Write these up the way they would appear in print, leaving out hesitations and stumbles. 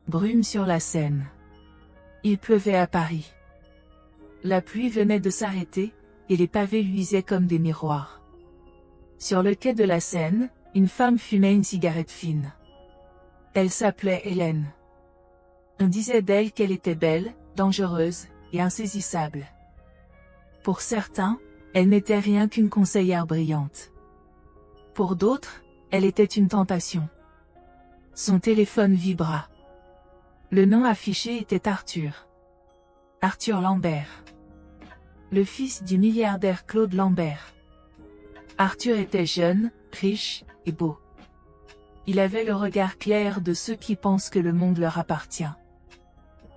Brume sur la Seine. Il pleuvait à Paris. La pluie venait de s'arrêter, et les pavés luisaient comme des miroirs. Sur le quai de la Seine, une femme fumait une cigarette fine. Elle s'appelait Hélène. On disait d'elle qu'elle était belle, dangereuse, et insaisissable. Pour certains, elle n'était rien qu'une conseillère brillante. Pour d'autres, elle était une tentation. Son téléphone vibra. Le nom affiché était Arthur. Arthur Lambert. Le fils du milliardaire Claude Lambert. Arthur était jeune, riche, et beau. Il avait le regard clair de ceux qui pensent que le monde leur appartient.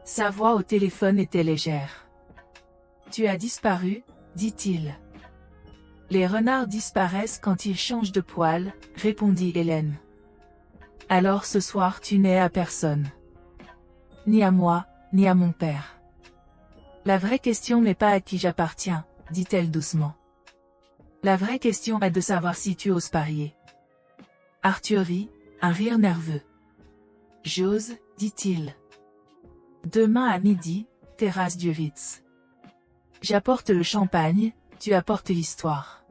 Sa voix au téléphone était légère. « Tu as disparu », dit-il. « Les renards disparaissent quand ils changent de poil », répondit Hélène. « Alors ce soir tu n'es à personne. Ni à moi, ni à mon père. La vraie question n'est pas à qui j'appartiens, dit-elle doucement. La vraie question est de savoir si tu oses parier. » Arthur rit, un rire nerveux. « J'ose, dit-il. Demain à midi, terrasse du Ritz. J'apporte le champagne, tu apportes l'histoire. »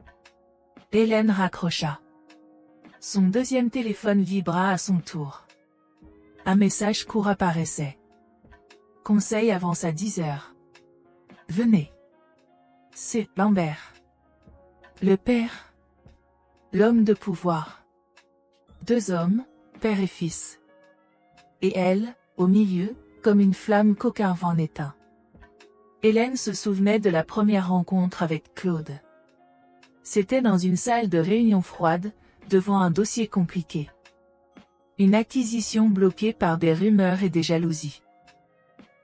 Hélène raccrocha. Son deuxième téléphone vibra à son tour. Un message court apparaissait. Conseil avance à 10 heures. Venez. C'est Lambert. Le père. L'homme de pouvoir. Deux hommes, père et fils. Et elle, au milieu, comme une flamme qu'aucun vent n'éteint. Hélène se souvenait de la première rencontre avec Claude. C'était dans une salle de réunion froide, devant un dossier compliqué. Une acquisition bloquée par des rumeurs et des jalousies.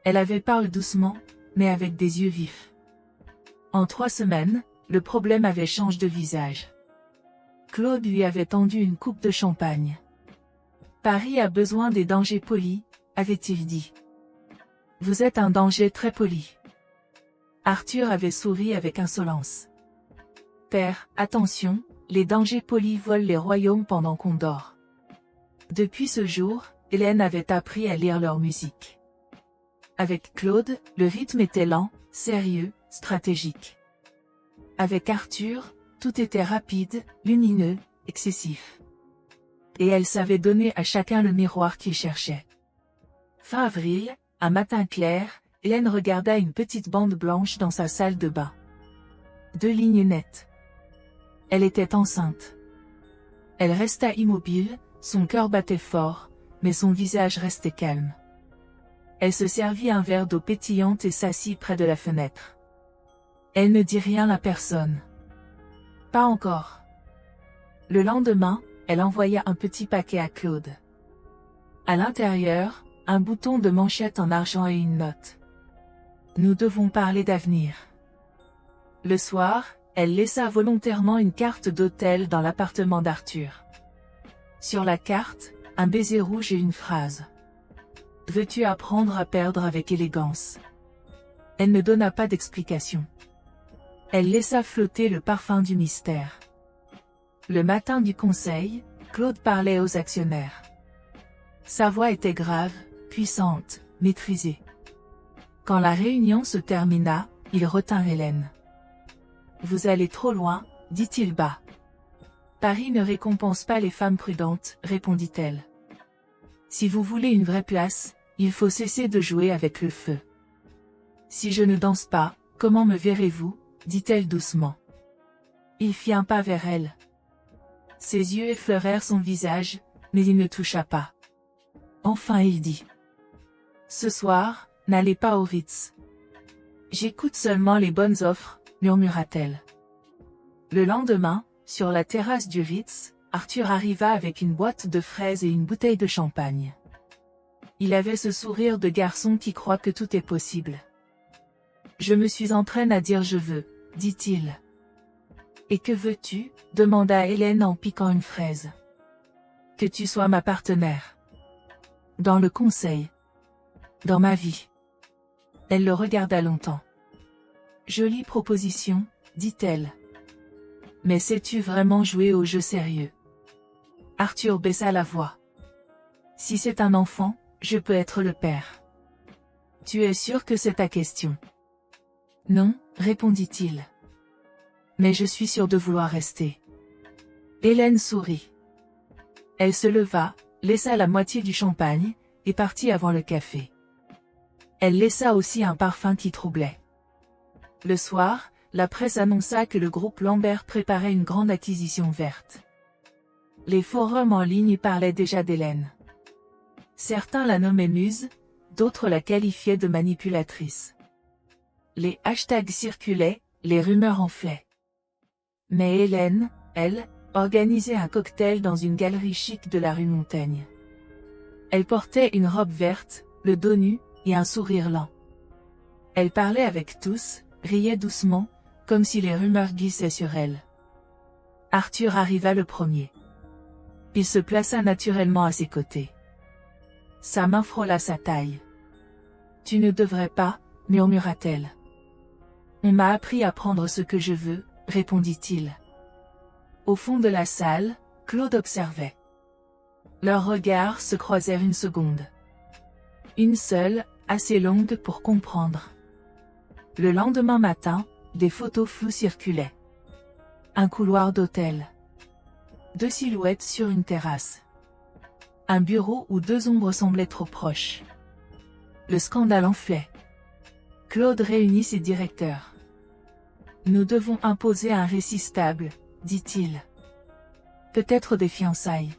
Elle avait parlé doucement, mais avec des yeux vifs. En 3 semaines, le problème avait changé de visage. Claude lui avait tendu une coupe de champagne. « Paris a besoin des dangers polis », avait-il dit. « Vous êtes un danger très poli. » Arthur avait souri avec insolence. « Père, attention, les dangers polis volent les royaumes pendant qu'on dort. » Depuis ce jour, Hélène avait appris à lire leur musique. Avec Claude, le rythme était lent, sérieux, stratégique. Avec Arthur, tout était rapide, lumineux, excessif. Et elle savait donner à chacun le miroir qu'il cherchait. Fin avril, un matin clair, Hélène regarda une petite bande blanche dans sa salle de bain. 2 lignes nettes. Elle était enceinte. Elle resta immobile, son cœur battait fort, mais son visage restait calme. Elle se servit un verre d'eau pétillante et s'assit près de la fenêtre. Elle ne dit rien à personne. Pas encore. Le lendemain, elle envoya un petit paquet à Claude. À l'intérieur, un bouton de manchette en argent et une note. Nous devons parler d'avenir. Le soir, elle laissa volontairement une carte d'hôtel dans l'appartement d'Arthur. Sur la carte, un baiser rouge et une phrase. « Veux-tu apprendre à perdre avec élégance ?» Elle ne donna pas d'explication. Elle laissa flotter le parfum du mystère. Le matin du conseil, Claude parlait aux actionnaires. Sa voix était grave, puissante, maîtrisée. Quand la réunion se termina, il retint Hélène. « Vous allez trop loin, dit-il bas. »« Paris ne récompense pas les femmes prudentes, répondit-elle. Si vous voulez une vraie place, il faut cesser de jouer avec le feu. Si je ne danse pas, comment me verrez-vous, dit-elle doucement. Il fit un pas vers elle. Ses yeux effleurèrent son visage, mais il ne toucha pas. Enfin il dit. Ce soir, n'allez pas au Ritz. J'écoute seulement les bonnes offres, murmura-t-elle. Le lendemain, sur la terrasse du Ritz, Arthur arriva avec une boîte de fraises et une bouteille de champagne. Il avait ce sourire de garçon qui croit que tout est possible. Je me suis entraîné à dire je veux, dit-il. Et que veux-tu, demanda Hélène en piquant une fraise. Que tu sois ma partenaire. Dans le conseil. Dans ma vie. Elle le regarda longtemps. Jolie proposition, dit-elle. Mais sais-tu vraiment jouer au jeu sérieux? Arthur baissa la voix. Si c'est un enfant, Je peux être le père. Tu es sûr que c'est ta question? Non, répondit-il. Mais je suis sûr de vouloir rester. Hélène sourit. Elle se leva, laissa la moitié du champagne, et partit avant le café. Elle laissa aussi un parfum qui troublait. Le soir, la presse annonça que le groupe Lambert préparait une grande acquisition verte. Les forums en ligne parlaient déjà d'Hélène. Certains la nommaient muse, d'autres la qualifiaient de manipulatrice. Les hashtags circulaient, les rumeurs enflaient. Mais Hélène, elle, organisait un cocktail dans une galerie chic de la rue Montaigne. Elle portait une robe verte, le dos nu, et un sourire lent. Elle parlait avec tous, riait doucement, comme si les rumeurs glissaient sur elle. Arthur arriva le premier. Il se plaça naturellement à ses côtés. Sa main frôla sa taille. « Tu ne devrais pas, » murmura-t-elle. « On m'a appris à prendre ce que je veux, » répondit-il. Au fond de la salle, Claude observait. Leurs regards se croisèrent une seconde. Une seule, assez longue pour comprendre. Le lendemain matin, des photos floues circulaient. Un couloir d'hôtel. 2 silhouettes sur une terrasse. Un bureau où 2 ombres semblaient trop proches. Le scandale enflait. Claude réunit ses directeurs. « Nous devons imposer un récit stable, » dit-il. « Peut-être des fiançailles. »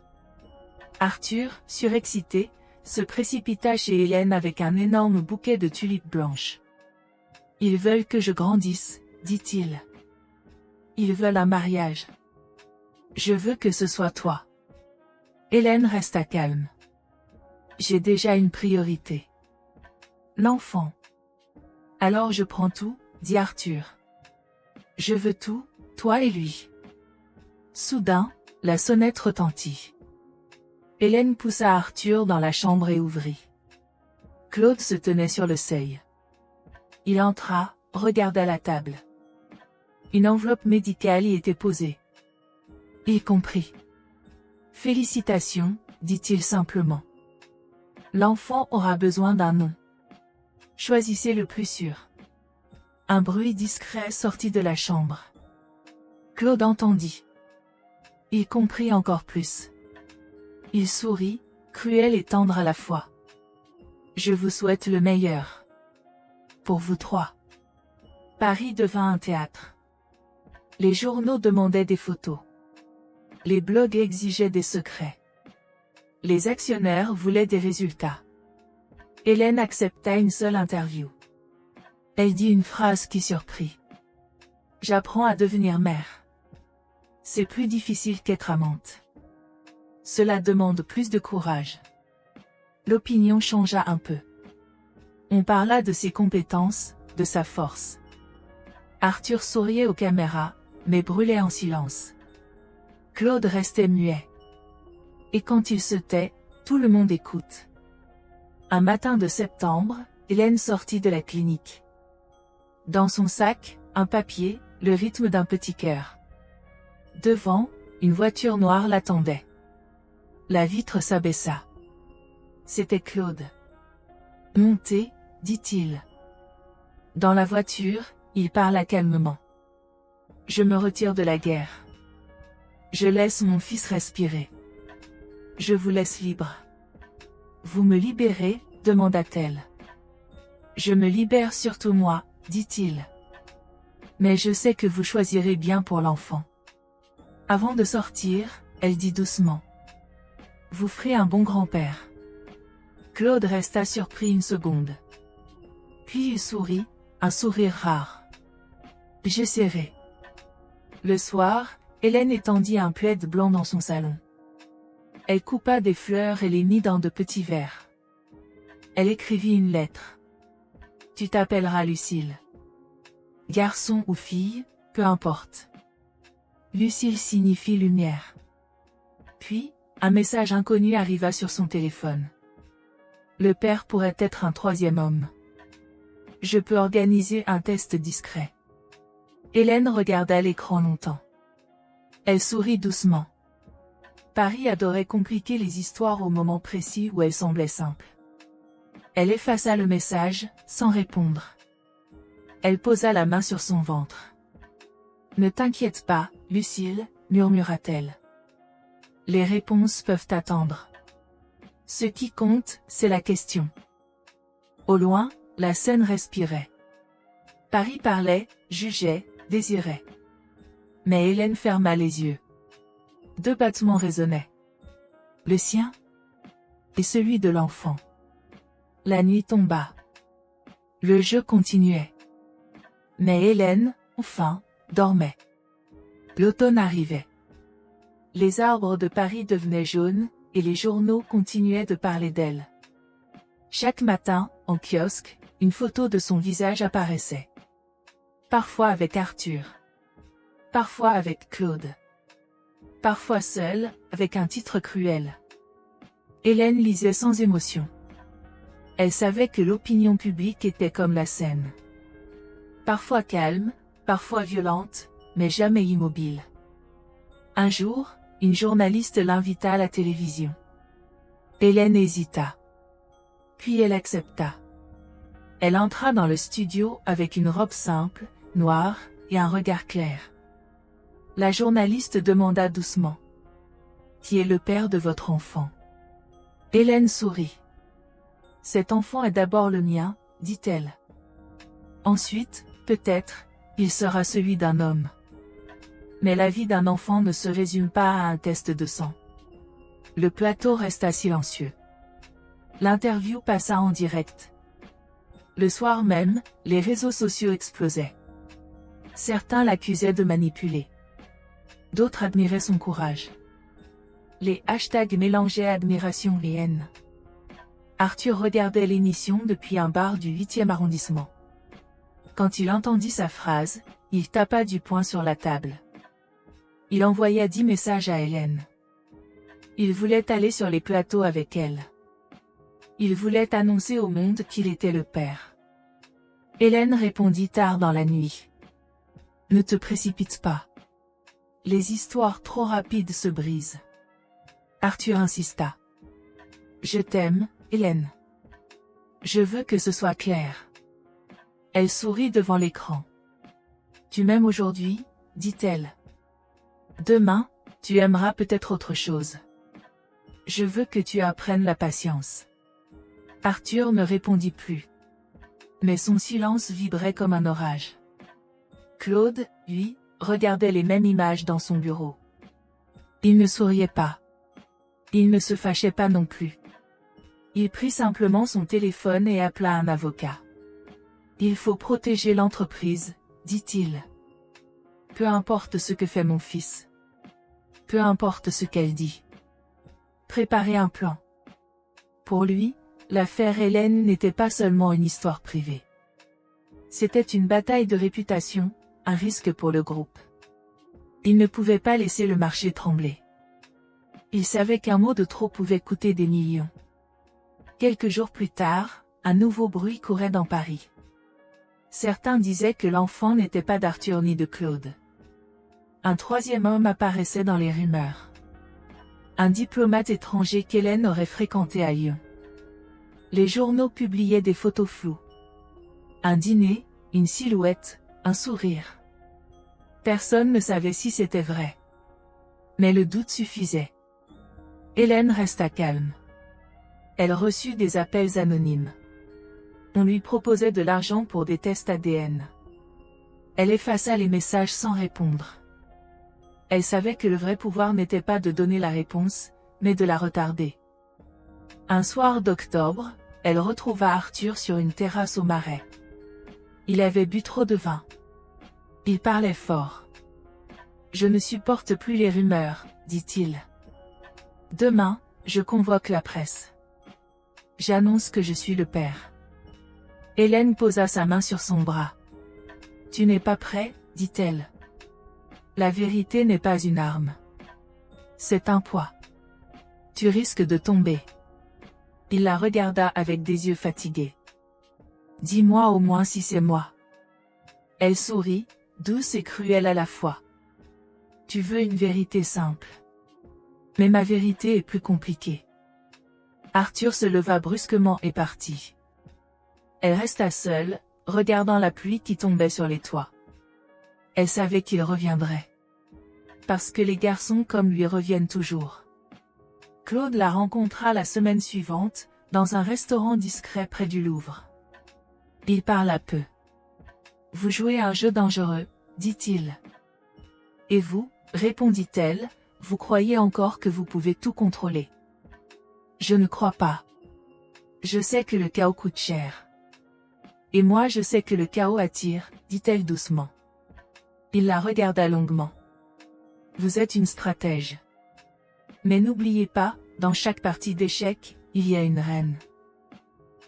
Arthur, surexcité, se précipita chez Hélène avec un énorme bouquet de tulipes blanches. « Ils veulent que je grandisse, » dit-il. « Ils veulent un mariage. Je veux que ce soit toi. » Hélène resta calme. « J'ai déjà une priorité. L'enfant. »« Alors je prends tout, » dit Arthur. « Je veux tout, toi et lui. » Soudain, la sonnette retentit. Hélène poussa Arthur dans la chambre et ouvrit. Claude se tenait sur le seuil. Il entra, regarda la table. Une enveloppe médicale y était posée. Il comprit. « Félicitations, » dit-il simplement. « L'enfant aura besoin d'un nom. Choisissez le plus sûr. » Un bruit discret sortit de la chambre. Claude entendit. Il comprit encore plus. Il sourit, cruel et tendre à la fois. « Je vous souhaite le meilleur. Pour vous 3. » Paris devint un théâtre. Les journaux demandaient des photos. Les blogs exigeaient des secrets. Les actionnaires voulaient des résultats. Hélène accepta une seule interview. Elle dit une phrase qui surprit. « J'apprends à devenir mère. C'est plus difficile qu'être amante. Cela demande plus de courage. » L'opinion changea un peu. On parla de ses compétences, de sa force. Arthur souriait aux caméras, mais brûlait en silence. Claude restait muet. Et quand il se tait, tout le monde écoute. Un matin de septembre, Hélène sortit de la clinique. Dans son sac, un papier, le rythme d'un petit cœur. Devant, une voiture noire l'attendait. La vitre s'abaissa. C'était Claude. « Montez, » dit-il. Dans la voiture, il parla calmement. « Je me retire de la guerre. Je laisse mon fils respirer. Je vous laisse libre. »« Vous me libérez ?» demanda-t-elle. « Je me libère surtout moi, » dit-il. « Mais je sais que vous choisirez bien pour l'enfant. » Avant de sortir, elle dit doucement. « Vous ferez un bon grand-père. » Claude resta surpris une seconde. Puis il sourit, un sourire rare. « J'essaierai. » Le soir, Hélène étendit un plaid blanc dans son salon. Elle coupa des fleurs et les mit dans de petits verres. Elle écrivit une lettre. « Tu t'appelleras Lucille. Garçon ou fille, peu importe. Lucille signifie lumière. » Puis, un message inconnu arriva sur son téléphone. Le père pourrait être un 3e homme. Je peux organiser un test discret. Hélène regarda l'écran longtemps. Elle sourit doucement. Paris adorait compliquer les histoires au moment précis où elles semblaient simples. Elle effaça le message, sans répondre. Elle posa la main sur son ventre. « Ne t'inquiète pas, Lucille, murmura-t-elle. Les réponses peuvent attendre. Ce qui compte, c'est la question. » Au loin, la Seine respirait. Paris parlait, jugeait, désirait. Mais Hélène ferma les yeux. 2 battements résonnaient. Le sien et celui de l'enfant. La nuit tomba. Le jeu continuait. Mais Hélène, enfin, dormait. L'automne arrivait. Les arbres de Paris devenaient jaunes, et les journaux continuaient de parler d'elle. Chaque matin, en kiosque, une photo de son visage apparaissait. Parfois avec Arthur. Parfois avec Claude. Parfois seule, avec un titre cruel. Hélène lisait sans émotion. Elle savait que l'opinion publique était comme la Seine. Parfois calme, parfois violente, mais jamais immobile. Un jour, une journaliste l'invita à la télévision. Hélène hésita. Puis elle accepta. Elle entra dans le studio avec une robe simple, noire, et un regard clair. La journaliste demanda doucement. « Qui est le père de votre enfant ?» Hélène sourit. « Cet enfant est d'abord le mien, dit-elle. Ensuite, peut-être, il sera celui d'un homme. Mais la vie d'un enfant ne se résume pas à un test de sang. » Le plateau resta silencieux. L'interview passa en direct. Le soir même, les réseaux sociaux explosaient. Certains l'accusaient de manipuler. D'autres admiraient son courage. Les hashtags mélangeaient admiration et haine. Arthur regardait l'émission depuis un bar du 8e arrondissement. Quand il entendit sa phrase, il tapa du poing sur la table. Il envoya 10 messages à Hélène. Il voulait aller sur les plateaux avec elle. Il voulait annoncer au monde qu'il était le père. Hélène répondit tard dans la nuit. « Ne te précipite pas. Les histoires trop rapides se brisent. » Arthur insista. « Je t'aime, Hélène. Je veux que ce soit clair. » Elle sourit devant l'écran. « Tu m'aimes aujourd'hui, dit-elle. Demain, tu aimeras peut-être autre chose. Je veux que tu apprennes la patience. » Arthur ne répondit plus. Mais son silence vibrait comme un orage. Claude, lui, regardait les mêmes images dans son bureau. Il ne souriait pas. Il ne se fâchait pas non plus. Il prit simplement son téléphone et appela un avocat. « Il faut protéger l'entreprise, dit-il. Peu importe ce que fait mon fils. Peu importe ce qu'elle dit. Préparez un plan. » Pour lui, l'affaire Hélène n'était pas seulement une histoire privée. C'était une bataille de réputation, un risque pour le groupe. Il ne pouvait pas laisser le marché trembler. Il savait qu'un mot de trop pouvait coûter des millions. Quelques jours plus tard, un nouveau bruit courait dans Paris. Certains disaient que l'enfant n'était pas d'Arthur ni de Claude. Un 3e homme apparaissait dans les rumeurs. Un diplomate étranger qu'Hélène aurait fréquenté à Lyon. Les journaux publiaient des photos floues. Un dîner, une silhouette, un sourire. Personne ne savait si c'était vrai. Mais le doute suffisait. Hélène resta calme. Elle reçut des appels anonymes. On lui proposait de l'argent pour des tests ADN. Elle effaça les messages sans répondre. Elle savait que le vrai pouvoir n'était pas de donner la réponse, mais de la retarder. Un soir d'octobre, elle retrouva Arthur sur une terrasse au Marais. Il avait bu trop de vin. Il parlait fort. « Je ne supporte plus les rumeurs, dit-il. Demain, je convoque la presse. J'annonce que je suis le père. » Hélène posa sa main sur son bras. « Tu n'es pas prêt, dit-elle. La vérité n'est pas une arme. C'est un poids. Tu risques de tomber. » Il la regarda avec des yeux fatigués. « Dis-moi au moins si c'est moi. » Elle sourit, douce et cruelle à la fois. « Tu veux une vérité simple. Mais ma vérité est plus compliquée. » Arthur se leva brusquement et partit. Elle resta seule, regardant la pluie qui tombait sur les toits. Elle savait qu'il reviendrait. Parce que les garçons comme lui reviennent toujours. Claude la rencontra la semaine suivante, dans un restaurant discret près du Louvre. Il parla peu. « Vous jouez à un jeu dangereux, dit-il. Et vous, répondit-elle, vous croyez encore que vous pouvez tout contrôler. Je ne crois pas. Je sais que le chaos coûte cher. Et moi je sais que le chaos attire, dit-elle doucement. Il la regarda longuement. Vous êtes une stratège. Mais n'oubliez pas, dans chaque partie d'échecs, il y a une reine.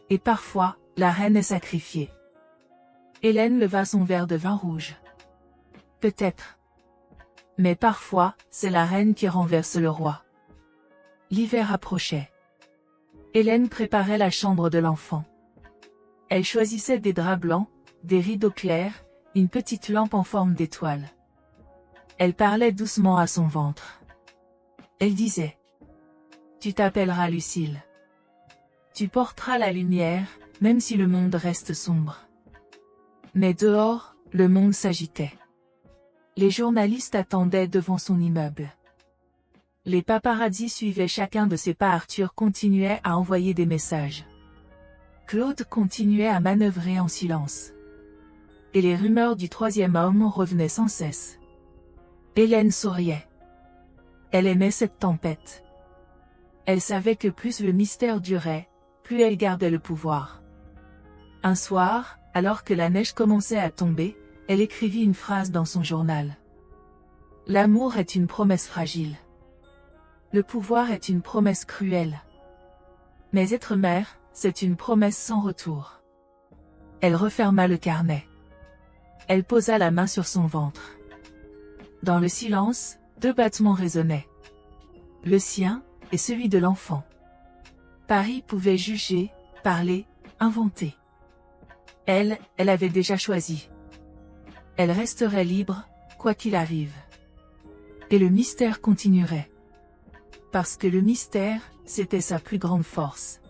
Et parfois, la reine est sacrifiée. Hélène leva son verre de vin rouge. Peut-être. Mais parfois, c'est la reine qui renverse le roi. L'hiver approchait. Hélène préparait la chambre de l'enfant. Elle choisissait des draps blancs, des rideaux clairs, une petite lampe en forme d'étoile. Elle parlait doucement à son ventre. Elle disait. Tu t'appelleras Lucille. Tu porteras la lumière, même si le monde reste sombre. Mais dehors, le monde s'agitait. Les journalistes attendaient devant son immeuble. Les paparazzis suivaient chacun de ses pas. Arthur continuait à envoyer des messages. Claude continuait à manœuvrer en silence. Et les rumeurs du troisième homme revenaient sans cesse. Hélène souriait. Elle aimait cette tempête. Elle savait que plus le mystère durait, plus elle gardait le pouvoir. Un soir, alors que la neige commençait à tomber, elle écrivit une phrase dans son journal. L'amour est une promesse fragile. Le pouvoir est une promesse cruelle. Mais être mère, c'est une promesse sans retour. Elle referma le carnet. Elle posa la main sur son ventre. Dans le silence, deux battements résonnaient. Le sien, et celui de l'enfant. Paris pouvait juger, parler, inventer. Elle avait déjà choisi. Elle resterait libre, quoi qu'il arrive. Et le mystère continuerait. Parce que le mystère, c'était sa plus grande force.